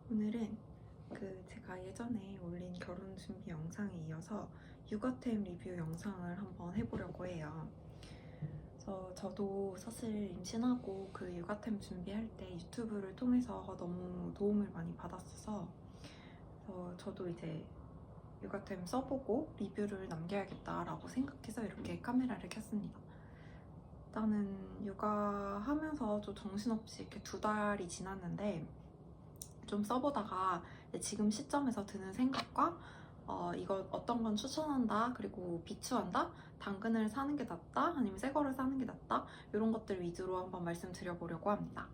오늘은 제가 예전에 올린 결혼 준비 영상에 이어서 육아템 리뷰 영상을 한번 해보려고 해요. 그래서 저도 사실 임신하고 그 육아템 준비할 때 유튜브를 통해서 너무 도움을 많이 받았어서 저도 이제 육아템 써보고 리뷰를 남겨야겠다라고 생각해서 이렇게 카메라를 켰습니다. 일단은 육아하면서 좀 정신없이 이렇게 2달이 지났는데 좀 써보다가 지금 시점에서 드는 생각과 이거 어떤 건 추천한다, 그리고 비추한다, 당근을 사는 게 낫다, 아니면 새 거를 사는 게 낫다, 이런 것들 위주로 한번 말씀드려보려고 합니다.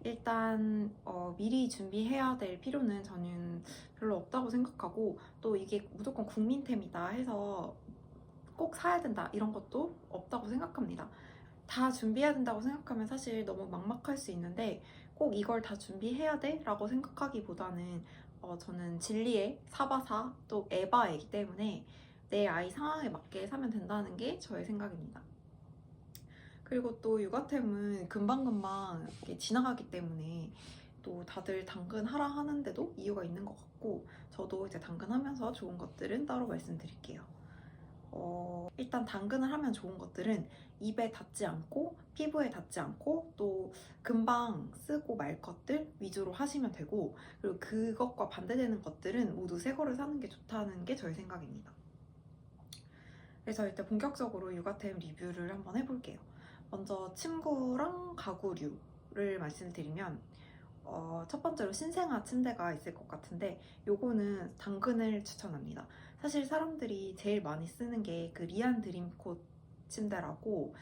일단 미리 준비해야 될 필요는 저는 별로 없다고 생각하고, 또 이게 무조건 국민템이다 해서 꼭 사야 된다 이런 것도 없다고 생각합니다. 다 준비해야 된다고 생각하면 사실 너무 막막할 수 있는데, 꼭 이걸 다 준비해야 돼? 라고 생각하기보다는 저는 진리의 사바사 또 에바이기 때문에 내 아이 상황에 맞게 사면 된다는 게 저의 생각입니다. 그리고 또 육아템은 금방금방 이렇게 지나가기 때문에 또 다들 당근하라 하는데도 이유가 있는 것 같고, 저도 이제 당근하면서 좋은 것들은 따로 말씀드릴게요. 일단 당근을 하면 좋은 것들은 입에 닿지 않고 피부에 닿지 않고 또 금방 쓰고 말 것들 위주로 하시면 되고, 그리고 그것과 반대되는 것들은 모두 새 거를 사는 게 좋다는 게 저의 생각입니다. 그래서 일단 본격적으로 육아템 리뷰를 한번 해볼게요. 먼저 침구랑 가구류를 말씀드리면 첫 번째로 신생아 침대가 있을 것 같은데, 요거는 당근을 추천합니다. 사실 사람들이 제일 많이 쓰는 게 그 리안 드림콧 침대라고,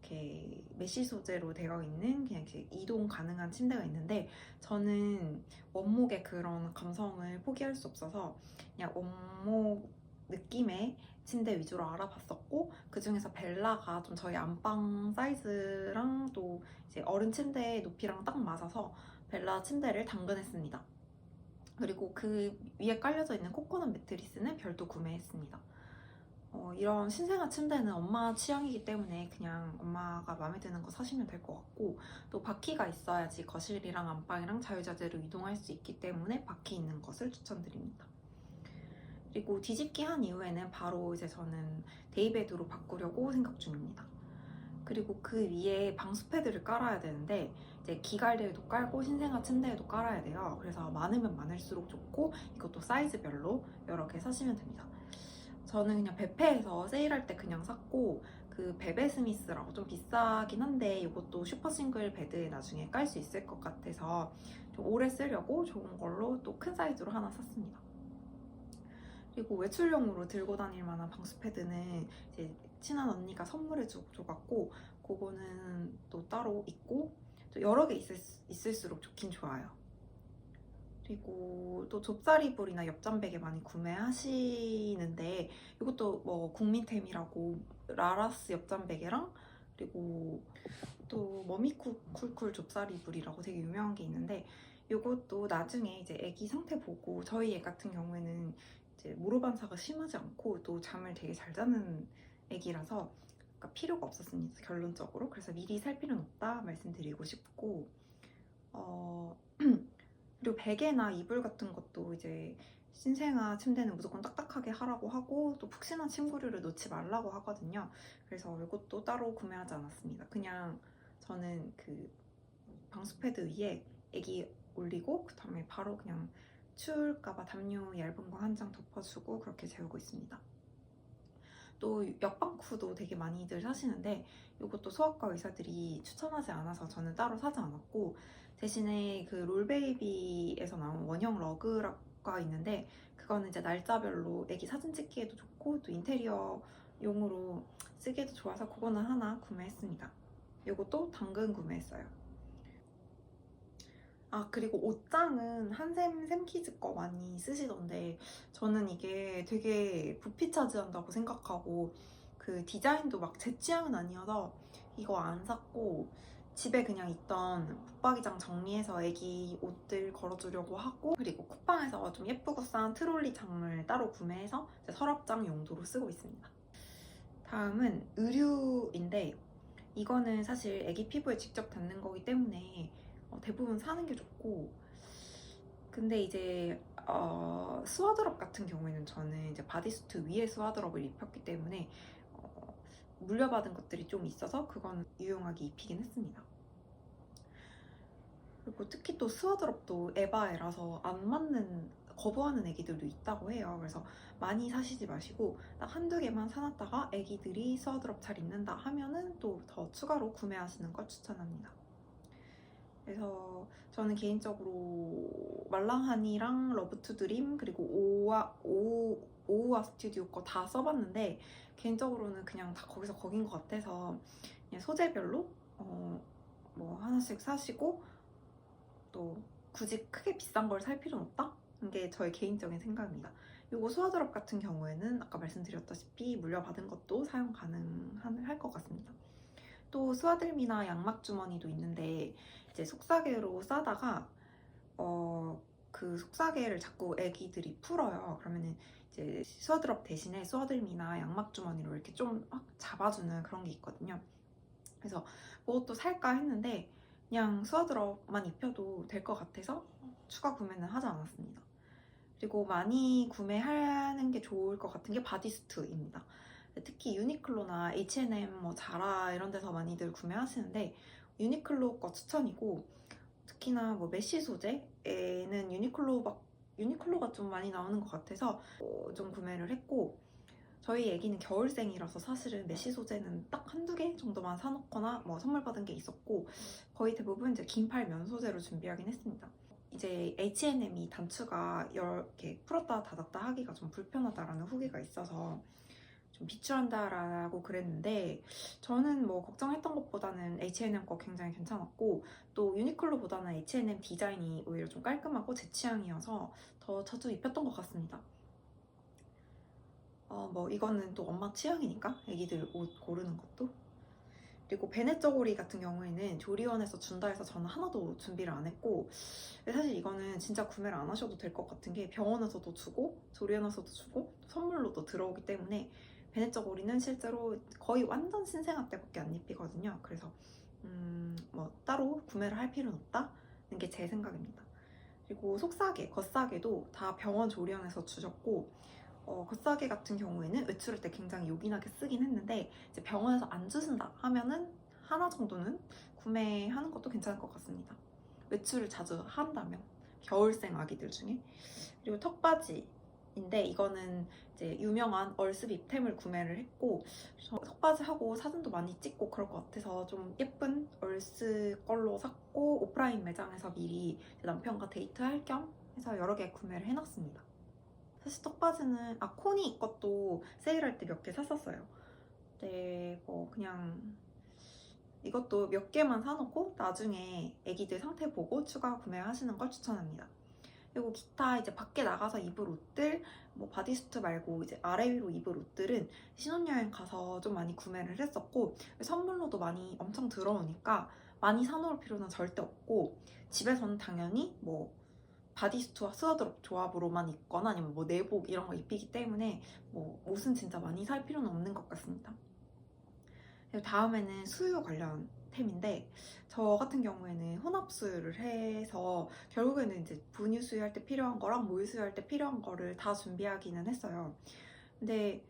이렇게 메쉬 소재로 되어 있는 그냥 이렇게 이동 가능한 침대가 있는데, 저는 원목의 그런 감성을 포기할 수 없어서 그냥 원목 느낌의 침대 위주로 알아봤었고, 그 중에서 벨라가 좀 저희 안방 사이즈랑 또 이제 어른 침대 높이랑 딱 맞아서 벨라 침대를 당근했습니다. 그리고 그 위에 깔려져 있는 코코넛 매트리스는 별도 구매했습니다. 이런 신생아 침대는 엄마 취향이기 때문에 그냥 엄마가 마음에 드는 거 사시면 될 것 같고, 또 바퀴가 있어야지 거실이랑 안방이랑 자유자재로 이동할 수 있기 때문에 바퀴 있는 것을 추천드립니다. 그리고 뒤집기 한 이후에는 바로 이제 저는 데이베드로 바꾸려고 생각 중입니다. 그리고 그 위에 방수 패드를 깔아야 되는데, 이제 기갈대에도 깔고 신생아 침대에도 깔아야 돼요. 그래서 많으면 많을수록 좋고, 이것도 사이즈별로 여러 개 사시면 됩니다. 저는 그냥 베페에서 세일할 때 그냥 샀고, 그 베베 스미스라고 좀 비싸긴 한데 이것도 슈퍼 싱글 베드에 나중에 깔 수 있을 것 같아서 좀 오래 쓰려고 좋은 걸로 또 큰 사이즈로 하나 샀습니다. 그리고 외출용으로 들고 다닐 만한 방수 패드는 이제 친한 언니가 선물해 줘갖고, 그거는 또 따로 있고, 또 여러 개 있을수록 좋긴 좋아요. 그리고 또 좁쌀이불이나 옆잠베개 많이 구매하시는데, 이것도 뭐 국민템이라고, 라라스 옆잠베개랑 그리고 또 머미쿨쿨 좁쌀이불이라고 되게 유명한 게 있는데, 이것도 나중에 이제 아기 상태 보고, 저희 애 같은 경우에는 이제 모로 반사가 심하지 않고 또 잠을 되게 잘 자는 아기라서 그러니까 필요가 없었습니다, 결론적으로. 그래서 미리 살 필요는 없다 말씀드리고 싶고, 어, 그리고 베개나 이불 같은 것도 이제 신생아 침대는 무조건 딱딱하게 하라고 하고, 또 푹신한 침구류를 놓지 말라고 하거든요. 그래서 이것도 따로 구매하지 않았습니다. 그냥 저는 그 방수 패드 위에 애기 올리고 그 다음에 바로 그냥 추울까봐 담요 얇은 거 한 장 덮어주고 그렇게 재우고 있습니다. 또 옆방쿠도 되게 많이들 사시는데, 이것도 소아과 의사들이 추천하지 않아서 저는 따로 사지 않았고, 대신에 그 롤베이비에서 나온 원형 러그가 있는데, 그거는 이제 날짜별로 애기 사진 찍기에도 좋고 또 인테리어용으로 쓰기에도 좋아서 그거는 하나 구매했습니다. 이것도 당근 구매했어요. 그리고 옷장은 한샘 샘키즈 거 많이 쓰시던데, 저는 이게 되게 부피 차지한다고 생각하고, 그 디자인도 막 제 취향은 아니어서 이거 안 샀고, 집에 그냥 있던 붙박이장 정리해서 애기 옷들 걸어주려고 하고, 그리고 쿠팡에서 좀 예쁘고 싼 트롤리 장물 따로 구매해서 서랍장 용도로 쓰고 있습니다. 다음은 의류인데, 이거는 사실 애기 피부에 직접 닿는 거기 때문에 대부분 사는 게 좋고, 근데 이제 스와드럽 같은 경우에는 저는 이제 바디수트 위에 스와드럽을 입혔기 때문에 물려받은 것들이 좀 있어서 그건 유용하게 입히긴 했습니다. 그리고 특히 또 스와드럽도 에바에라서 안 맞는 거부하는 애기들도 있다고 해요. 그래서 많이 사시지 마시고 딱 한두 개만 사놨다가 애기들이 스와드럽 잘 입는다 하면은 또 더 추가로 구매하시는 걸 추천합니다. 그래서 저는 개인적으로 말랑하니랑 러브투드림 그리고 오우아 스튜디오 거 다 써봤는데 개인적으로는 그냥 다 거기서 거긴 것 같아서 그냥 소재별로 뭐 하나씩 사시고 또 굳이 크게 비싼 걸 살 필요는 없다? 이게 저의 개인적인 생각입니다. 요거 수화드럽 같은 경우에는 아까 말씀드렸다시피 물려받은 것도 사용 가능할 것 같습니다. 또 수화들미나 양막 주머니도 있는데 이제 속사계로 싸다가 그 속사계를 자꾸 애기들이 풀어요. 그러면은 이제 수화드럽 대신에 수화들미나 양막 주머니로 이렇게 좀 확 잡아주는 그런 게 있거든요. 그래서 그것도 살까 했는데 그냥 수화드럽만 입혀도 될 것 같아서 추가 구매는 하지 않았습니다. 그리고 많이 구매하는 게 좋을 것 같은 게 바디수트입니다. 특히 유니클로나 H&M, 뭐 자라 이런 데서 많이들 구매하시는데 유니클로 거 추천이고 특히나 뭐 메쉬 소재에는 유니클로가 좀 많이 나오는 것 같아서 좀 구매를 했고 저희 애기는 겨울생이라서 사실은 메쉬 소재는 딱 한두 개 정도만 사놓거나 뭐 선물 받은 게 있었고 거의 대부분 이제 긴팔 면 소재로 준비하긴 했습니다. 이제 H&M이 단추가 이렇게 풀었다 닫았다 하기가 좀 불편하다라는 후기가 있어서 좀 비추한다라고 그랬는데 저는 뭐 걱정했던 것보다는 H&M 거 굉장히 괜찮았고 또 유니클로보다는 H&M 디자인이 오히려 좀 깔끔하고 제 취향이어서 더 자주 입혔던 것 같습니다. 뭐 이거는 또 엄마 취향이니까 애기들 옷 고르는 것도. 그리고 베네 저고리 같은 경우에는 조리원에서 준다 해서 저는 하나도 준비를 안 했고 사실 이거는 진짜 구매를 안 하셔도 될 것 같은 게 병원에서도 주고 조리원에서도 주고 선물로도 들어오기 때문에 베네 저고리는 실제로 거의 완전 신생아 때밖에 안 입히거든요. 그래서 뭐 따로 구매를 할 필요는 없다는 게 제 생각입니다. 그리고 속사계, 겉사계도 다 병원 조리원에서 주셨고 겉사계 같은 경우에는 외출할 때 굉장히 요긴하게 쓰긴 했는데 이제 병원에서 안 주신다 하면은 하나 정도는 구매하는 것도 괜찮을 것 같습니다. 외출을 자주 한다면 겨울생 아기들 중에. 그리고 턱바지인데 이거는 이제 유명한 얼스 립템을 구매를 했고 턱바지 하고 사진도 많이 찍고 그럴 것 같아서 좀 예쁜 얼스 걸로 샀고 오프라인 매장에서 미리 남편과 데이트할 겸 해서 여러 개 구매를 해놨습니다. 사실 턱바지는 코니 것도 세일할 때 몇 개 샀었어요. 근데 뭐 그냥 이것도 몇 개만 사놓고 나중에 애기들 상태 보고 추가 구매하시는 걸 추천합니다. 그리고 기타 이제 밖에 나가서 입을 옷들, 뭐 바디수트 말고 이제 아래 위로 입을 옷들은 신혼여행 가서 좀 많이 구매를 했었고 선물로도 많이 엄청 들어오니까 많이 사놓을 필요는 절대 없고 집에서는 당연히 뭐 바디수트와 스웨드럽 조합으로만 입거나 아니면 뭐 내복 이런 거 입히기 때문에 뭐 옷은 진짜 많이 살 필요는 없는 것 같습니다. 그리고 다음에는 수유 관련 템인데 저 같은 경우에는 혼합 수유를 해서 결국에는 이제 분유 수유할 때 필요한 거랑 모유 수유할 때 필요한 거를 다 준비하기는 했어요. 근데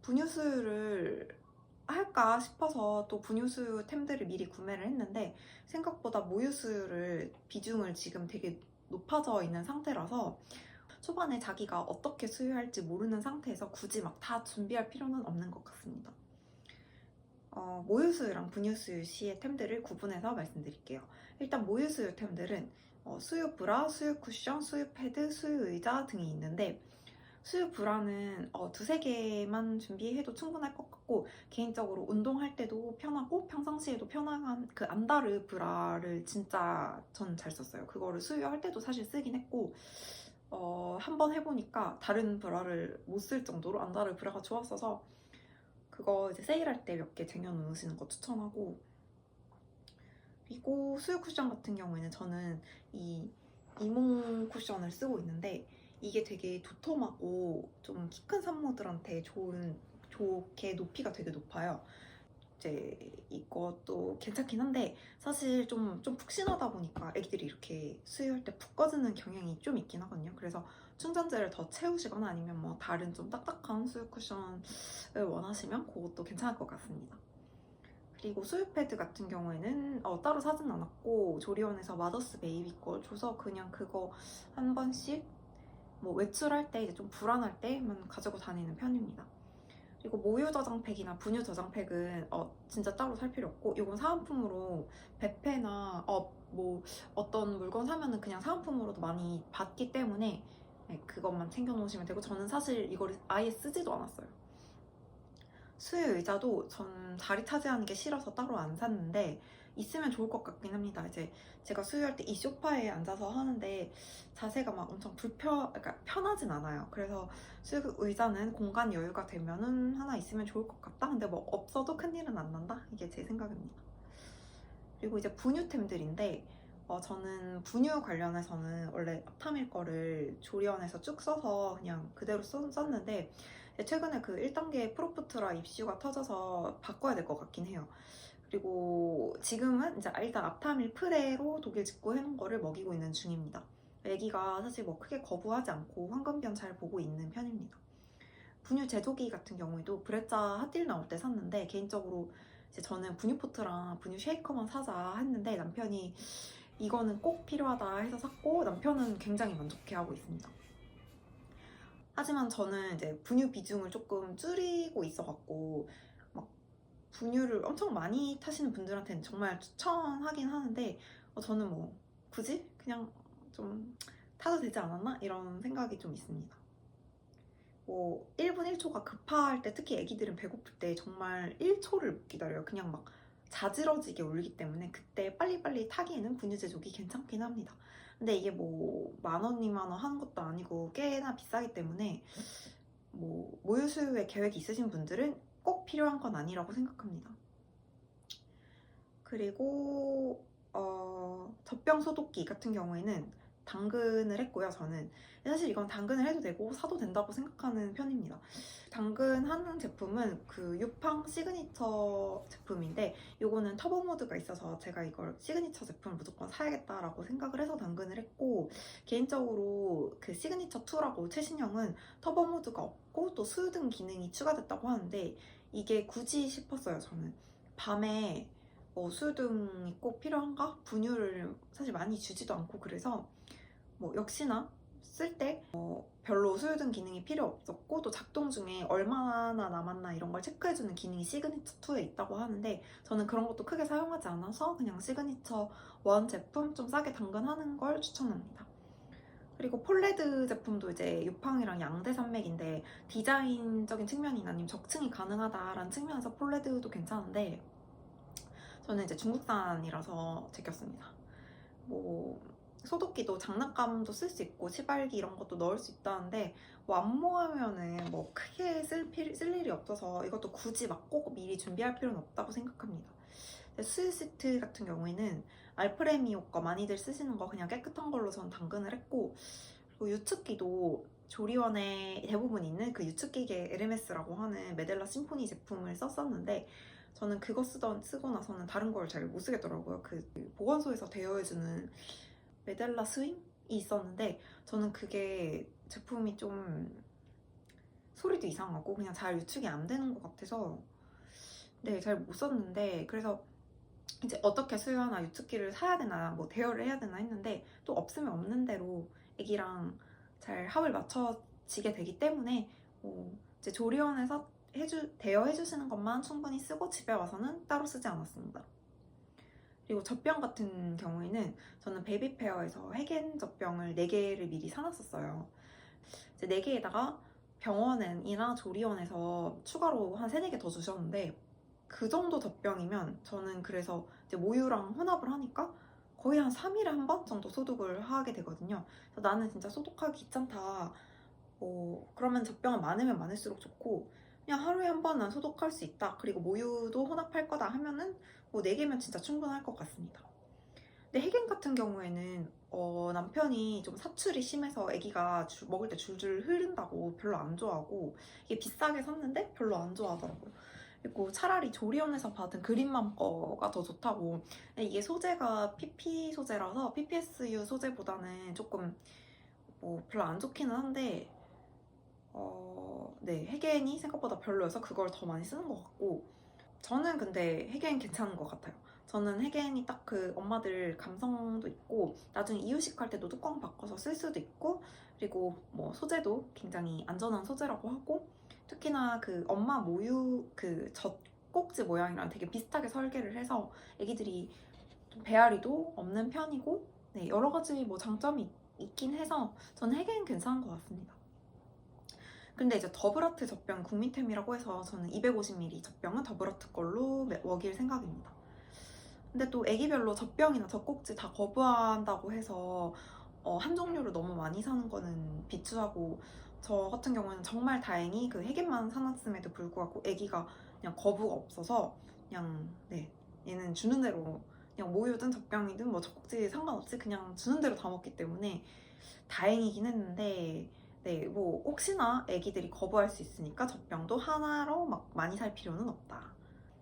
분유 수유를 할까 싶어서 또 분유 수유 템들을 미리 구매를 했는데 생각보다 모유 수유를 비중을 지금 되게 높아져 있는 상태라서 초반에 자기가 어떻게 수유할지 모르는 상태에서 굳이 막 다 준비할 필요는 없는 것 같습니다. 모유수유랑 분유수유 시의 템들을 구분해서 말씀드릴게요. 일단 모유수유 템들은 수유 브라, 수유 쿠션, 수유 패드, 수유 의자 등이 있는데 수유 브라는 두세 개만 준비해도 충분할 것 같고 개인적으로 운동할 때도 편하고 평상시에도 편한 그 안다르 브라를 진짜 전 잘 썼어요. 그거를 수유할 때도 사실 쓰긴 했고 한번 해보니까 다른 브라를 못 쓸 정도로 안다르 브라가 좋았어서 그거 이제 세일할 때 몇 개 쟁여 놓으시는 거 추천하고 그리고 수유 쿠션 같은 경우에는 저는 이 이몽 쿠션을 쓰고 있는데 이게 되게 도톰하고 좀 키 큰 산모들한테 좋게 높이가 되게 높아요. 이제 이것도 괜찮긴 한데 사실 좀 푹신하다 보니까 애기들이 이렇게 수유할 때 푹 꺼지는 경향이 좀 있긴 하거든요. 그래서 충전재를 더 채우시거나 아니면 뭐 다른 좀 딱딱한 수유 쿠션을 원하시면 그것도 괜찮을 것 같습니다. 그리고 수유 패드 같은 경우에는 따로 사진 않았고 조리원에서 마더스 베이비 거 줘서 그냥 그거 한 번씩 뭐 외출할 때 이제 좀 불안할 때만 가지고 다니는 편입니다. 그리고 모유 저장팩이나 분유 저장팩은 진짜 따로 살 필요 없고 이건 사은품으로 베페나 뭐 어떤 물건 사면은 그냥 사은품으로도 많이 받기 때문에 네, 그것만 챙겨 놓으시면 되고 저는 사실 이걸 아예 쓰지도 않았어요. 수유 의자도 전 자리 차지하는 게 싫어서 따로 안 샀는데 있으면 좋을 것 같긴 합니다. 이제 제가 수유할 때 이 소파에 앉아서 하는데 자세가 막 엄청 그러니까 편하진 않아요. 그래서 수유 의자는 공간 여유가 되면은 하나 있으면 좋을 것 같다. 근데 뭐 없어도 큰일은 안 난다. 이게 제 생각입니다. 그리고 이제 분유템들인데 저는 분유 관련해서는 원래 앞타밀 거를 조리원에서 쭉 써서 그냥 그대로 썼는데 최근에 그 1단계 프로포트라 입시가 터져서 바꿔야 될 것 같긴 해요. 그리고 지금은 이제 일단 앞타밀 프레로 독일 직구 해놓은 거를 먹이고 있는 중입니다. 아기가 사실 뭐 크게 거부하지 않고 황금변 잘 보고 있는 편입니다. 분유 제조기 같은 경우에도 브레짜 핫딜 나올 때 샀는데 개인적으로 이제 저는 분유 포트랑 분유 쉐이커만 사자 했는데 남편이 이거는 꼭 필요하다 해서 샀고 남편은 굉장히 만족해하고 있습니다. 하지만 저는 이제 분유 비중을 조금 줄이고 있어갖고 막 분유를 엄청 많이 타시는 분들한테는 정말 추천하긴 하는데 저는 뭐 굳이 그냥 좀 타도 되지 않았나? 이런 생각이 좀 있습니다. 뭐 1분 1초가 급할 때 특히 애기들은 배고플 때 정말 1초를 못 기다려요. 그냥 막 자지러지게 울기 때문에 그때 빨리빨리 타기에는 분유 제조기 괜찮긴 합니다. 근데 이게 뭐 10,000원, 20,000원 하는 것도 아니고 꽤나 비싸기 때문에 뭐 모유 수유에 계획이 있으신 분들은 꼭 필요한 건 아니라고 생각합니다. 그리고 젖병 소독기 같은 경우에는 당근을 했고요. 저는 사실 이건 당근을 해도 되고 사도 된다고 생각하는 편입니다. 당근하는 제품은 그 유팡 시그니처 제품인데 이거는 터보 모드가 있어서 제가 이걸 시그니처 제품을 무조건 사야겠다라고 생각을 해서 당근을 했고 개인적으로 그 시그니처 2라고 최신형은 터보 모드가 없고 또 수유등 기능이 추가됐다고 하는데 이게 굳이 싶었어요. 저는 밤에 수유등이 꼭 필요한가? 분유를 사실 많이 주지도 않고 그래서 뭐 역시나 쓸 때 별로 수유등 기능이 필요 없었고 또 작동 중에 얼마나 남았나 이런 걸 체크해주는 기능이 시그니처 2에 있다고 하는데 저는 그런 것도 크게 사용하지 않아서 그냥 시그니처 1 제품 좀 싸게 당근하는 걸 추천합니다. 그리고 폴레드 제품도 이제 유팡이랑 양대 산맥인데 디자인적인 측면이나 아니면 적층이 가능하다라는 측면에서 폴레드도 괜찮은데 저는 이제 중국산이라서 제꼈습니다. 뭐 소독기도 장난감도 쓸 수 있고 시발기 이런 것도 넣을 수 있다는데 뭐 안모하면은 뭐 크게 쓸 일이 없어서 이것도 굳이 막 꼭 미리 준비할 필요는 없다고 생각합니다. 수유 시트 같은 경우에는 알프레미오 거 많이들 쓰시는 거 그냥 깨끗한 걸로 전 당근을 했고 그리고 유축기도 조리원에 대부분 있는 그 유축기계 에르메스라고 하는 메델라 심포니 제품을 썼었는데 저는 그거 쓰고 나서는 다른 걸 잘 못 쓰겠더라고요. 그 보건소에서 대여해주는 메델라 스윙이 있었는데 저는 그게 제품이 좀 소리도 이상하고 그냥 잘 유축이 안 되는 것 같아서 네, 잘 못 썼는데 그래서 이제 어떻게 수유하나 유축기를 사야 되나 뭐 대여를 해야 되나 했는데 또 없으면 없는 대로 애기랑 잘 합을 맞춰지게 되기 때문에 이제 조리원에서 대여해주시는 것만 충분히 쓰고 집에 와서는 따로 쓰지 않았습니다. 그리고 젖병 같은 경우에는 저는 베이비페어에서 해겐 젖병을 4개를 미리 사놨었어요. 이제 4개에다가 병원이나 조리원에서 추가로 한 3, 4개 더 주셨는데 그 정도 젖병이면 저는 그래서 이제 모유랑 혼합을 하니까 거의 한 3일에 한 번 정도 소독을 하게 되거든요. 그래서 나는 진짜 소독하기 귀찮다. 그러면 젖병은 많으면 많을수록 좋고 그냥 하루에 한 번은 소독할 수 있다. 그리고 모유도 혼합할 거다 하면은 뭐 4개면 진짜 충분할 것 같습니다. 근데 해겐 같은 경우에는 남편이 좀 사출이 심해서 아기가 먹을 때 줄줄 흐른다고 별로 안 좋아하고 이게 비싸게 샀는데 별로 안 좋아하더라고요. 그리고 차라리 조리원에서 받은 그린맘 거가 더 좋다고. 이게 소재가 PP 소재라서 PPSU 소재보다는 조금 뭐 별로 안 좋기는 한데 네, 헤겐이 생각보다 별로여서 그걸 더 많이 쓰는 것 같고, 저는 근데 헤겐 괜찮은 것 같아요. 저는 헤겐이 딱 그 엄마들 감성도 있고 나중에 이유식 할 때도 뚜껑 바꿔서 쓸 수도 있고, 그리고 뭐 소재도 굉장히 안전한 소재라고 하고, 특히나 그 엄마 모유 그 젖꼭지 모양이랑 되게 비슷하게 설계를 해서 애기들이 좀 배앓이도 없는 편이고, 네, 여러 가지 뭐 장점이 있긴 해서 저는 헤겐 괜찮은 것 같습니다. 근데 이제 더블아트 젖병 국민템이라고 해서 저는 250ml 젖병은 더블아트 걸로 먹일 생각입니다. 근데 또 애기별로 젖병이나 젖꼭지 다 거부한다고 해서 한 종류를 너무 많이 사는 거는 비추하고, 저 같은 경우는 정말 다행히 그 헤겐만 사놨음에도 불구하고 애기가 그냥 거부가 없어서 그냥 네, 얘는 주는 대로 그냥 모유든 젖병이든 뭐 젖꼭지 상관없이 그냥 주는 대로 다 먹기 때문에 다행이긴 했는데, 네, 뭐 혹시나 애기들이 거부할 수 있으니까 젖병도 하나로 막 많이 살 필요는 없다.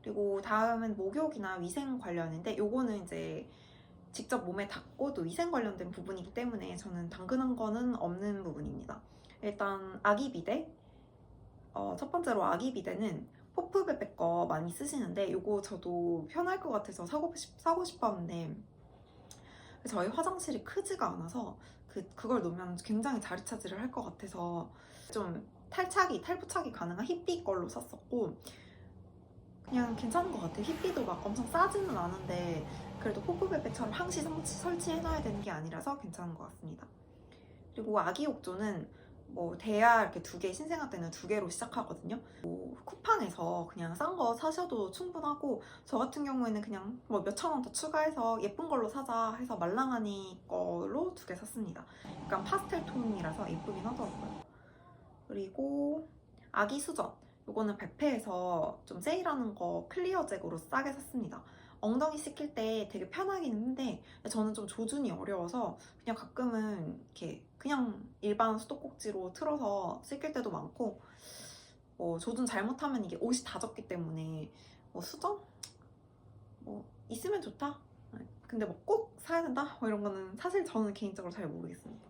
그리고 다음은 목욕이나 위생 관련인데, 요거는 이제 직접 몸에 닿고 또 위생 관련된 부분이기 때문에 저는 당근한 거는 없는 부분입니다. 일단 아기 비데, 첫 번째로 아기 비데는 포프베베 거 많이 쓰시는데 요거 저도 편할 것 같아서 사고 싶었는데 저희 화장실이 크지가 않아서 그걸 놓으면 굉장히 자리 차지를 할 것 같아서 좀 탈부착이 가능한 히피 걸로 샀었고, 그냥 괜찮은 것 같아요. 히피도 막 엄청 싸지는 않은데 그래도 포프베베처럼 항시 설치해놔야 되는 게 아니라서 괜찮은 것 같습니다. 그리고 아기 욕조는 뭐 대야 이렇게 2개, 신생아 때는 2개로 시작하거든요. 뭐 쿠팡에서 그냥 싼 거 사셔도 충분하고, 저 같은 경우에는 그냥 뭐 몇천 원 더 추가해서 예쁜 걸로 사자 해서 말랑하니 걸로 2개 샀습니다. 약간 파스텔 톤이라서 예쁘긴 하더라고요. 그리고 아기 수전, 요거는 베페에서 좀 세일하는 거 클리어잭으로 싸게 샀습니다. 엉덩이 씻길 때 되게 편하긴 한데 저는 좀 조준이 어려워서 그냥 가끔은 이렇게 그냥 일반 수도꼭지로 틀어서 씻길 때도 많고, 조준 잘못하면 이게 옷이 다 젖기 때문에 수전? 뭐 있으면 좋다? 근데 뭐 꼭 사야 된다? 뭐 이런 거는 사실 저는 개인적으로 잘 모르겠습니다.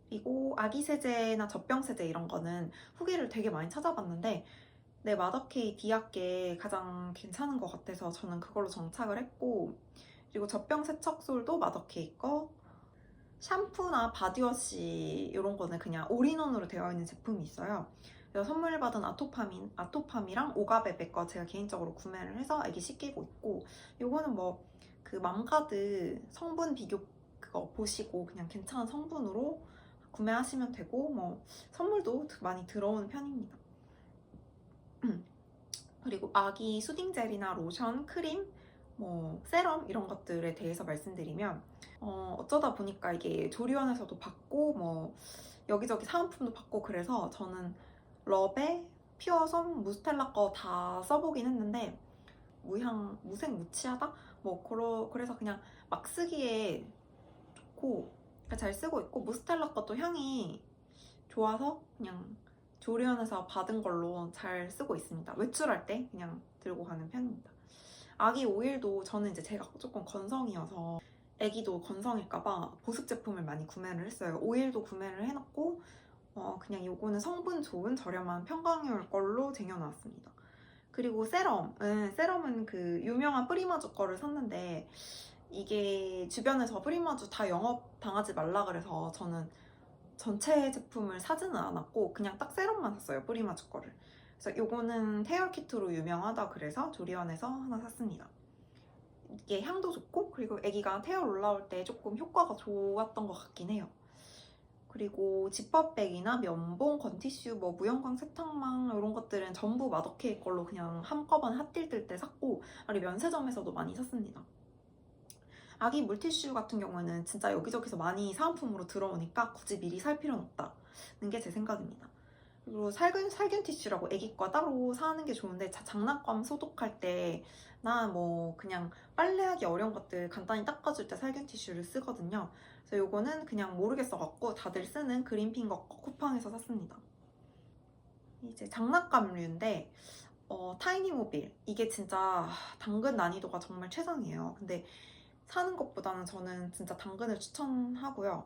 그리고 아기 세제나 젖병 세제 이런 거는 후기를 되게 많이 찾아봤는데 네, 마더케이 디아께 가장 괜찮은 것 같아서 저는 그걸로 정착을 했고, 그리고 젖병 세척솔도 마더케이 거, 샴푸나 바디워시 이런 거는 그냥 올인원으로 되어 있는 제품이 있어요. 그래서 선물 받은 아토팜이랑 오가베베 거 제가 개인적으로 구매를 해서 애기 씻기고 있고, 요거는 뭐 그 맘가드 성분 비교 그거 보시고 그냥 괜찮은 성분으로 구매하시면 되고, 뭐 선물도 많이 들어오는 편입니다. 그리고 아기 수딩 젤이나 로션, 크림, 뭐 세럼 이런 것들에 대해서 말씀드리면, 어쩌다 보니까 이게 조리원에서도 받고 뭐 여기저기 사은품도 받고 그래서 저는 럽에 퓨어솜, 무스텔라 거 다 써보긴 했는데 무색 무취하다? 그래서 그냥 막 쓰기에 좋고 잘 쓰고 있고, 무스텔라 것도 향이 좋아서 그냥 조리원에서 받은 걸로 잘 쓰고 있습니다. 외출할 때 그냥 들고 가는 편입니다. 아기 오일도 저는 이제 제가 조금 건성이어서 애기도 건성일까봐 보습 제품을 많이 구매를 했어요. 오일도 구매를 해놨고 그냥 요거는 성분 좋은 저렴한 편강효율 걸로 쟁여놨습니다. 그리고 세럼은 그 유명한 프리마주 거를 샀는데 이게 주변에서 프리마주 다 영업 당하지 말라 그래서 저는 전체 제품을 사지는 않았고 그냥 딱 세럼만 샀어요, 프리마주 거를. 그래서 요거는 태열 키트로 유명하다 그래서 조리원에서 하나 샀습니다. 이게 향도 좋고 그리고 애기가 태열 올라올 때 조금 효과가 좋았던 것 같긴 해요. 그리고 지퍼백이나 면봉, 건티슈, 뭐 무형광 세탁망 이런 것들은 전부 마더케이 걸로 그냥 한꺼번에 핫딜 뜰 때 샀고, 그리고 면세점에서도 많이 샀습니다. 아기 물티슈 같은 경우는 진짜 여기저기서 많이 사은품으로 들어오니까 굳이 미리 살 필요는 없다는 게 제 생각입니다. 그리고 살균 티슈라고 애기 거 따로 사는 게 좋은데 장난감 소독할 때나 뭐 그냥 빨래하기 어려운 것들 간단히 닦아줄 때 살균 티슈를 쓰거든요. 그래서 요거는 그냥 모르겠어갖고 다들 쓰는 그린핑거 쿠팡에서 샀습니다. 이제 장난감류인데 타이니모빌. 이게 진짜 당근 난이도가 정말 최상이에요. 근데 사는 것보다는 저는 진짜 당근을 추천하고요.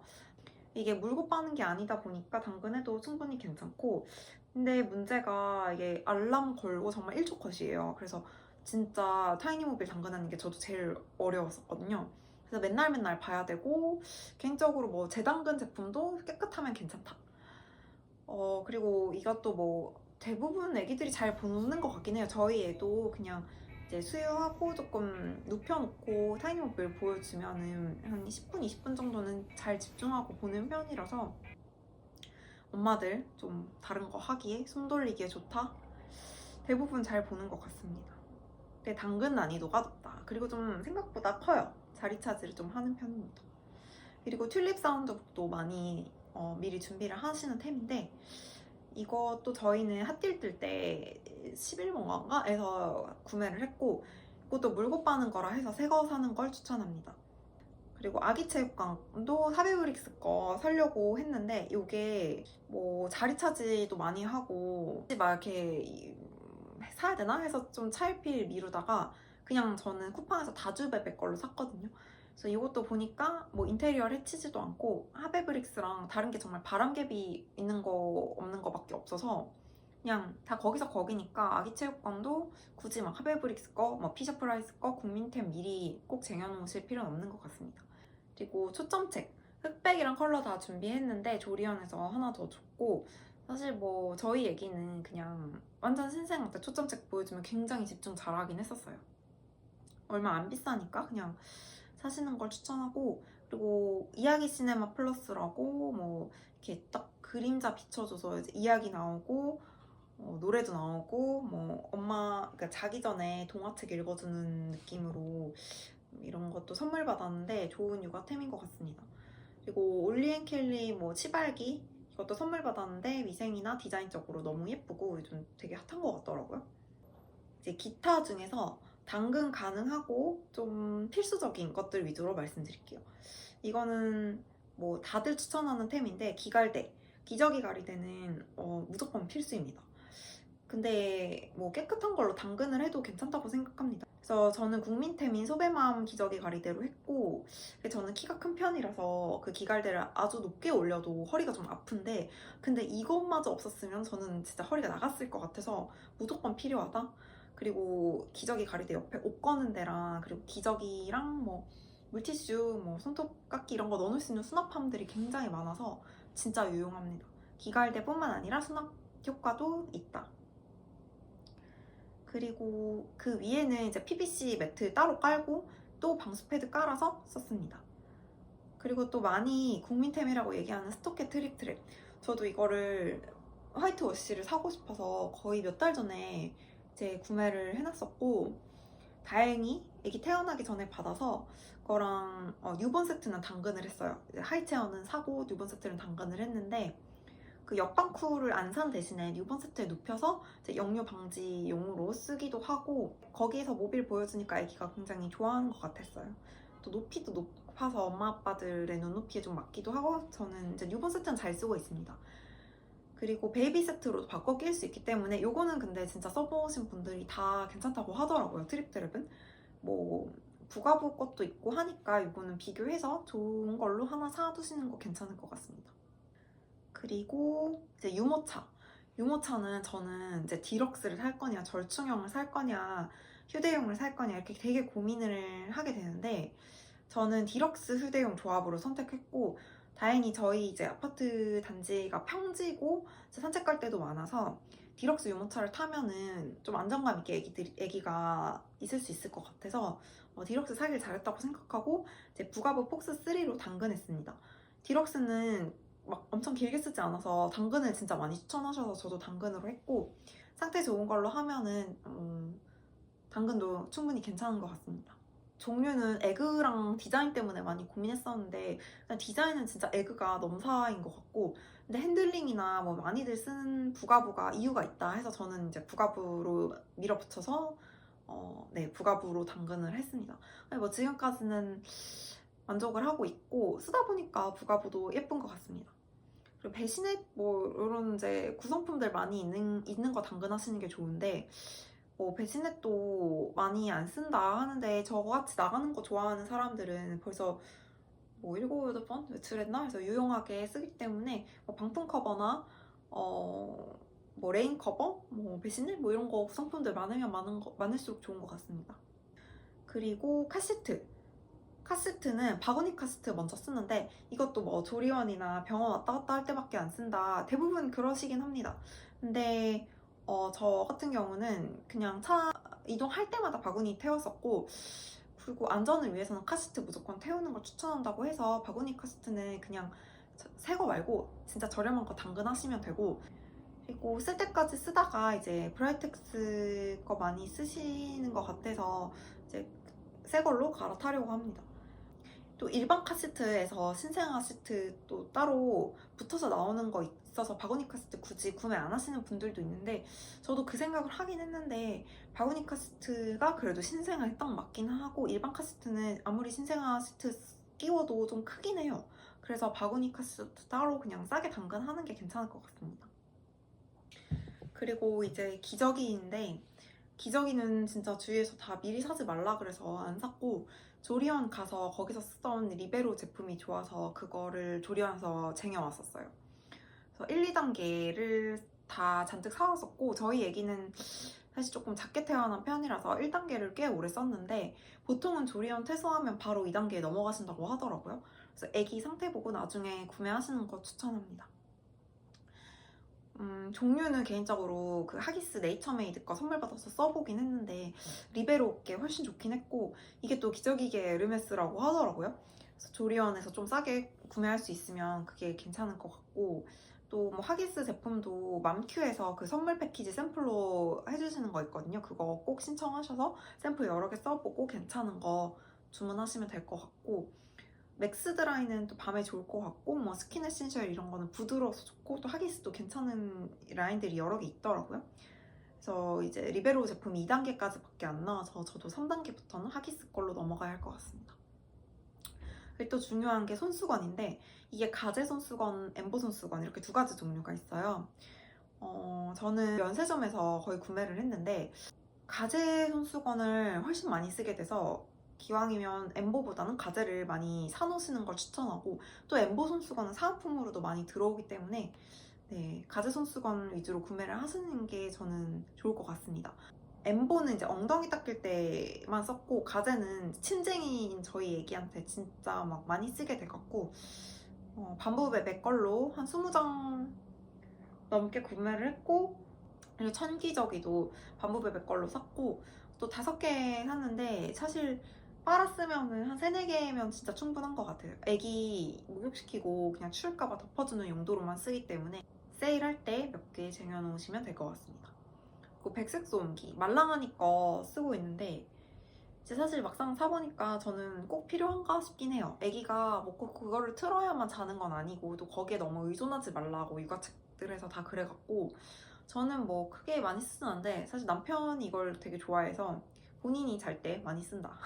이게 물고 빠는 게 아니다 보니까 당근에도 충분히 괜찮고, 근데 문제가 이게 알람 걸고 정말 1초 컷이에요. 그래서 진짜 타이니모빌 당근하는 게 저도 제일 어려웠었거든요. 그래서 맨날 맨날 봐야 되고, 개인적으로 뭐 재당근 제품도 깨끗하면 괜찮다. 그리고 이것도 뭐 대부분 애기들이 잘 보는 것 같긴 해요. 저희 애도 그냥 이제 수유하고 조금 눕혀놓고 타이니모빌 보여주면은 한 10분, 20분 정도는 잘 집중하고 보는 편이라서 엄마들 좀 다른 거 하기에 숨 돌리기에 좋다? 대부분 잘 보는 것 같습니다. 근데 당근 난이도가 높다. 그리고 좀 생각보다 커요. 자리 차지를 좀 하는 편입니다. 그리고 튤립 사운드북도 많이 미리 준비를 하시는 템인데, 이것도 저희는 핫딜 뜰 때 11번가에서 구매를 했고, 이것도 물고 빠는 거라 해서 새 거 사는 걸 추천합니다. 그리고 아기 체육관도 사베브릭스 거 사려고 했는데, 이게 뭐 자리 차지도 많이 하고 막 이렇게 사야 되나 해서 좀 차일피일 미루다가 그냥 저는 쿠팡에서 다주베베 걸로 샀거든요. 그래서 이것도 보니까 뭐 인테리어를 해치지도 않고 하베브릭스랑 다른 게 정말 바람개비 있는 거 없는 거밖에 없어서 그냥 다 거기서 거기니까 아기 체육관도 굳이 막 하베브릭스 거, 뭐 피셔프라이스 거, 국민템 미리 꼭 쟁여놓으실 필요는 없는 것 같습니다. 그리고 초점책, 흑백이랑 컬러 다 준비했는데 조리원에서 하나 더 줬고, 사실 뭐 저희 애기는 그냥 완전 신생한테 초점책 보여주면 굉장히 집중 잘하긴 했었어요. 얼마 안 비싸니까 그냥 사시는 걸 추천하고, 그리고 이야기 시네마 플러스라고 뭐 이렇게 딱 그림자 비춰줘서 이제 이야기 나오고 노래도 나오고 뭐 엄마 그러니까 자기 전에 동화책 읽어주는 느낌으로 이런 것도 선물 받았는데 좋은 육아템인 것 같습니다. 그리고 올리앤켈리 뭐 치발기 이것도 선물 받았는데 위생이나 디자인적으로 너무 예쁘고 좀 되게 핫한 것 같더라고요. 이제 기타 중에서 당근 가능하고 좀 필수적인 것들 위주로 말씀드릴게요. 이거는 뭐 다들 추천하는 템인데 기갈대, 기저귀 가리대는 무조건 필수입니다. 근데 뭐 깨끗한 걸로 당근을 해도 괜찮다고 생각합니다. 그래서 저는 국민템인 소배맘 기저귀 가리대로 했고, 저는 키가 큰 편이라서 그 기갈대를 아주 높게 올려도 허리가 좀 아픈데, 근데 이것마저 없었으면 저는 진짜 허리가 나갔을 것 같아서 무조건 필요하다. 그리고 기저귀 가리대 옆에 옷 꺼는 데랑, 그리고 기저귀랑 뭐 물티슈, 뭐 손톱깎이 이런 거 넣을 수 있는 수납함들이 굉장히 많아서 진짜 유용합니다. 기갈대뿐만 아니라 수납 효과도 있다. 그리고 그 위에는 이제 PVC 매트 따로 깔고 또 방수 패드 깔아서 썼습니다. 그리고 또 많이 국민템이라고 얘기하는 스토케 트립 트랩. 저도 이거를 화이트 워시를 사고 싶어서 거의 몇 달 전에 이제 구매를 해놨었고, 다행히 애기 태어나기 전에 받아서 그거랑 뉴본 세트는 당근을 했어요. 하이체어는 사고 뉴본 세트는 당근을 했는데, 그 옆방쿨을 안 산 대신에 뉴본 세트에 눕혀서 이제 역류 방지용으로 쓰기도 하고, 거기에서 모빌 보여주니까 아기가 굉장히 좋아하는 것 같았어요. 또 높이도 높아서 엄마 아빠들의 눈높이에 좀 맞기도 하고, 저는 이제 뉴본 세트는 잘 쓰고 있습니다. 그리고 베이비 세트로도 바꿔 낄 수 있기 때문에 요거는 근데 진짜 써보신 분들이 다 괜찮다고 하더라고요. 트립트랩은 뭐 부가부 것도 있고 하니까 이거는 비교해서 좋은 걸로 하나 사두시는 거 괜찮을 것 같습니다. 그리고 이제 유모차. 유모차는 저는 이제 디럭스를 살 거냐, 절충형을 살 거냐, 휴대용을 살 거냐 이렇게 되게 고민을 하게 되는데, 저는 디럭스 휴대용 조합으로 선택했고, 다행히 저희 이제 아파트 단지가 평지고 산책 갈 때도 많아서 디럭스 유모차를 타면은 좀 안정감 있게 애기가 있을 수 있을 것 같아서 디럭스 사길 잘했다고 생각하고 이제 부가부 폭스 3로 당근했습니다. 디럭스는 막 엄청 길게 쓰지 않아서 당근을 진짜 많이 추천하셔서 저도 당근으로 했고, 상태 좋은 걸로 하면은 당근도 충분히 괜찮은 것 같습니다. 종류는 에그랑 디자인 때문에 많이 고민했었는데, 디자인은 진짜 에그가 넘사인 것 같고, 근데 핸들링이나 뭐 많이들 쓰는 부가부가 이유가 있다 해서 저는 이제 부가부로 밀어붙여서 네, 부가부로 당근을 했습니다. 뭐 지금까지는 만족을 하고 있고, 쓰다 보니까 부가부도 예쁜 것 같습니다. 그리고 배신액 뭐 이런 이제 구성품들 많이 있는 거 당근하시는 게 좋은데, 배신넷도 많이 안 쓴다 하는데 저같이 나가는 거 좋아하는 사람들은 벌써 7, 8번 외출했나? 그래서 유용하게 쓰기 때문에 방풍 커버나 레인 커버, 배신넷 이런 거 구성품들 많으면 많을수록 좋은 것 같습니다. 그리고 카시트는 바구니 카시트 먼저 쓰는데 이것도 조리원이나 병원 왔다 갔다 할 때밖에 안 쓴다. 대부분 그러시긴 합니다. 근데 저 같은 경우는 그냥 차 이동할 때마다 바구니 태웠었고, 그리고 안전을 위해서는 카시트 무조건 태우는 걸 추천한다고 해서 바구니 카시트는 그냥 새 거 말고 진짜 저렴한 거 당근하시면 되고, 그리고 쓸 때까지 쓰다가 이제 브라이텍스 거 많이 쓰시는 것 같아서 이제 새 걸로 갈아타려고 합니다. 또 일반 카시트에서 신생 카시트 또 따로 붙어서 나오는 거 있어서 바구니 카시트 굳이 구매 안 하시는 분들도 있는데, 저도 그 생각을 하긴 했는데 바구니 카시트가 그래도 신생아에 딱 맞긴 하고 일반 카시트는 아무리 신생 카시트 끼워도 좀 크긴 해요. 그래서 바구니 카시트 따로 그냥 싸게 당근하는 게 괜찮을 것 같습니다. 그리고 이제 기저귀인데, 기저귀는 진짜 주위에서 다 미리 사지 말라 그래서 안 샀고, 조리원 가서 거기서 쓰던 리베로 제품이 좋아서 그거를 조리원에서 쟁여왔었어요. 그래서 1, 2단계를 다 잔뜩 사왔었고, 저희 애기는 사실 조금 작게 태어난 편이라서 1단계를 꽤 오래 썼는데 보통은 조리원 퇴소하면 바로 2단계에 넘어가신다고 하더라고요. 그래서 애기 상태 보고 나중에 구매하시는 거 추천합니다. 종류는 개인적으로 그 하기스 네이처메이드 거 선물 받아서 써보긴 했는데 리베로 게 훨씬 좋긴 했고, 이게 또 기저귀계 에르메스라고 하더라고요. 그래서 조리원에서 좀 싸게 구매할 수 있으면 그게 괜찮을 것 같고, 또 하기스 제품도 맘큐에서 그 선물 패키지 샘플로 해주시는 거 있거든요. 그거 꼭 신청하셔서 샘플 여러 개 써보고 괜찮은 거 주문하시면 될 것 같고, 맥스드라이는 또 밤에 좋을 것 같고, 스킨 에센셜 이런 거는 부드러워서 좋고, 또 하기스도 괜찮은 라인들이 여러 개 있더라고요. 그래서 이제 리베로 제품이 2단계까지밖에 안 나와서 저도 3단계부터는 하기스 걸로 넘어가야 할 것 같습니다. 그리고 또 중요한 게 손수건인데, 이게 가제 손수건, 엠보 손수건 이렇게 두 가지 종류가 있어요. 저는 면세점에서 거의 구매를 했는데 가제 손수건을 훨씬 많이 쓰게 돼서 기왕이면 엠보보다는 가제를 많이 사놓으시는 걸 추천하고, 또 엠보 손수건은 사은품으로도 많이 들어오기 때문에 가제 손수건 위주로 구매를 하시는 게 저는 좋을 것 같습니다. 엠보는 이제 엉덩이 닦일 때만 썼고, 가제는 침쟁이인 저희 애기한테 진짜 막 많이 쓰게 돼갖고 밤부베베 걸로 한 20장 넘게 구매를 했고, 그리고 천기저귀도 밤부베베 걸로 샀고, 또 5개 샀는데 사실 빨아 쓰면은 한 3, 4개면 진짜 충분한 것 같아요. 애기 목욕시키고 그냥 추울까봐 덮어주는 용도로만 쓰기 때문에 세일할 때 몇 개 쟁여놓으시면 될 것 같습니다. 그리고 백색 소음기 말랑하니까 쓰고 있는데, 이제 사실 막상 사보니까 저는 꼭 필요한가 싶긴 해요. 애기가 꼭 그거를 틀어야만 자는 건 아니고, 또 거기에 너무 의존하지 말라고 육아책들에서 다 그래갖고 저는 크게 많이 쓰진 않는데, 사실 남편이 이걸 되게 좋아해서 본인이 잘 때 많이 쓴다.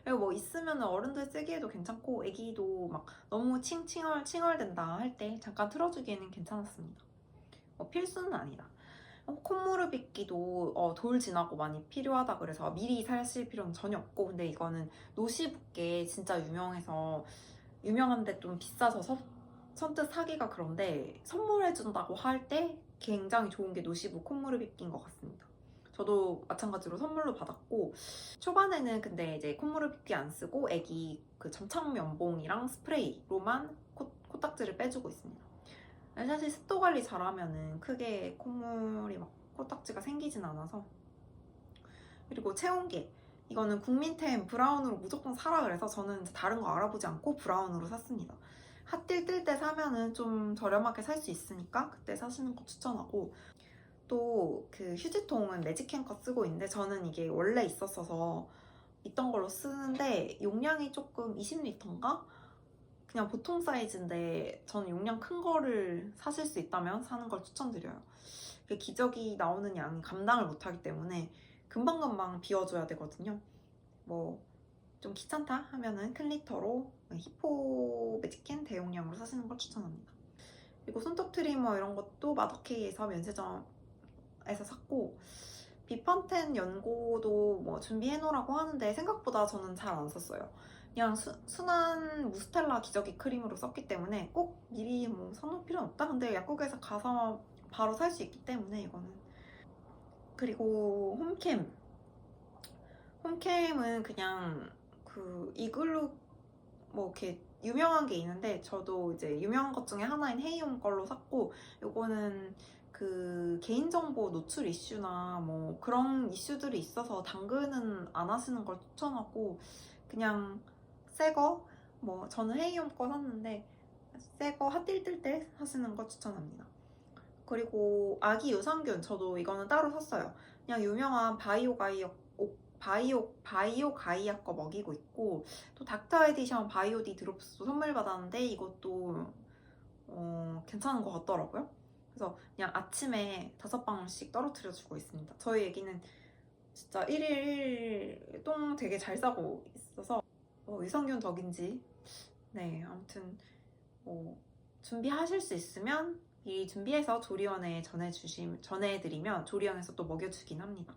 그리고 있으면 어른들 쓰기에도 괜찮고, 애기도 막 너무 칭얼칭얼된다 할 때 잠깐 틀어주기에는 괜찮았습니다. 필수는 아니다. 콧무릎 빗기도 돌 지나고 많이 필요하다 그래서 미리 사실 필요는 전혀 없고, 근데 이거는 노시붓게 진짜 유명한데 좀 비싸서 선뜻 사기가 그런데, 선물해준다고 할 때 굉장히 좋은 게 노시붓 콧무릎 빗기인 것 같습니다. 저도 마찬가지로 선물로 받았고, 초반에는 근데 이제 콧무릎 빗기 안 쓰고 애기 그 점착 면봉이랑 스프레이로만 코딱지를 빼주고 있습니다. 사실 습도 관리 잘하면은 크게 콧물이 코딱지가 생기진 않아서. 그리고 체온계, 이거는 국민템 브라운으로 무조건 사라 그래서 저는 다른 거 알아보지 않고 브라운으로 샀습니다. 핫딜 뜰 때 사면은 좀 저렴하게 살 수 있으니까 그때 사시는 거 추천하고, 또 그 휴지통은 매직캔 거 쓰고 있는데, 저는 이게 원래 있던 걸로 쓰는데 용량이 조금 20리터인가? 그냥 보통 사이즈인데 저는 용량 큰 거를 사실 수 있다면 사는 걸 추천드려요. 기저귀 나오는 양이 감당을 못하기 때문에 금방금방 비워줘야 되거든요. 좀 귀찮다 하면은 클리터로 히포 매직캔 대용량으로 사시는 걸 추천합니다. 그리고 손톱 트리머 이런 것도 마더케이에서 면세점에서 샀고, 비펀텐 연고도 뭐 준비해놓으라고 하는데 생각보다 저는 잘 안 썼어요. 그냥 순한 무스텔라 기저귀 크림으로 썼기 때문에 꼭 미리 뭐 사놓을 필요는 없다. 근데 약국에서 가서 바로 살 수 있기 때문에 이거는. 그리고 홈캠은 그냥 그 이글루 뭐 이렇게 유명한 게 있는데 저도 이제 유명한 것 중에 하나인 헤이홈 걸로 샀고, 요거는 그 개인정보 노출 이슈나 뭐 그런 이슈들이 있어서 당근은 안 하시는 걸 추천하고, 그냥 새거 뭐 저는 헤이홈 거 샀는데 새거 핫딜 뜰 때 하시는 거 추천합니다. 그리고 아기 유산균 저도 이거는 따로 샀어요. 그냥 유명한 바이오 가이아 거 먹이고 있고, 또 닥터 에디션 바이오디 드롭스도 선물 받았는데 이것도 괜찮은 것 같더라고요. 그래서 그냥 아침에 5방울씩 떨어뜨려 주고 있습니다. 저희 애기는 진짜 1일 똥 되게 잘 싸고 있어서 유산균 덕인지. 네, 아무튼 준비하실 수 있으면 미리 준비해서 조리원에 전해드리면 조리원에서 또 먹여주긴 합니다.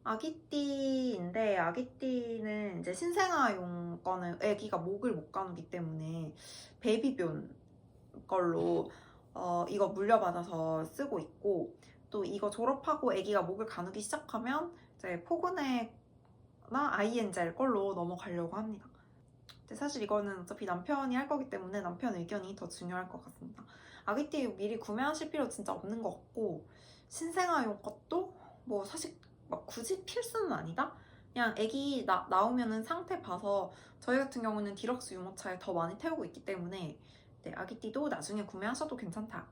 아기띠인데, 아기띠는 이제 신생아용 거는 아기가 목을 못 가누기 때문에 베이비변 걸로 이거 물려받아서 쓰고 있고, 또 이거 졸업하고 아기가 목을 가누기 시작하면 이제 포그네나 아이엔젤 걸로 넘어가려고 합니다. 근데 사실 이거는 어차피 남편이 할 거기 때문에 남편 의견이 더 중요할 것 같습니다. 아기띠 미리 구매하실 필요 진짜 없는 것 같고, 신생아용 것도 뭐 사실 막 굳이 필수는 아니다? 그냥 아기 나오면은 상태 봐서, 저희 같은 경우는 디럭스 유모차에 더 많이 태우고 있기 때문에 네, 아기띠도 나중에 구매하셔도 괜찮다.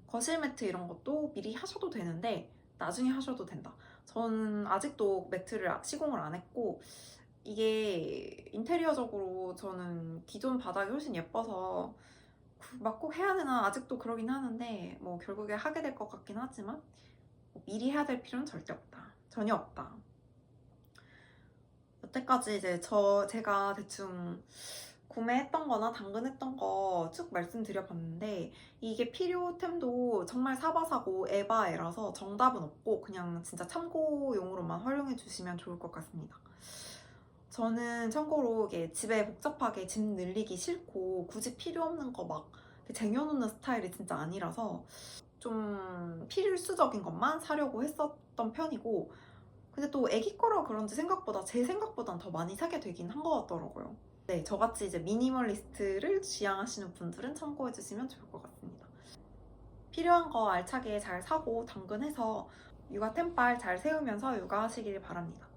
거실 매트 이런 것도 미리 하셔도 되는데 나중에 하셔도 된다. 저는 아직도 매트를 시공을 안 했고, 이게 인테리어적으로 저는 기존 바닥이 훨씬 예뻐서 막 꼭 해야 되나 아직도 그러긴 하는데, 뭐 결국에 하게 될 것 같긴 하지만 미리 해야 될 필요는 절대 없다. 전혀 없다. 여태까지 이제 제가 대충 구매했던 거나 당근했던 거 쭉 말씀드려봤는데, 이게 필요템도 정말 사바사고 에바에라서 정답은 없고 그냥 진짜 참고용으로만 활용해 주시면 좋을 것 같습니다. 저는 참고로 이게 집에 복잡하게 짐 늘리기 싫고 굳이 필요 없는 거 막 쟁여놓는 스타일이 진짜 아니라서 좀 필수적인 것만 사려고 했었던 편이고, 근데 또 애기 거라 그런지 제 생각보단 더 많이 사게 되긴 한 것 같더라고요. 네, 저같이 이제 미니멀리스트를 지향하시는 분들은 참고해주시면 좋을 것 같습니다. 필요한 거 알차게 잘 사고 당근해서 육아 템빨 잘 세우면서 육아하시길 바랍니다.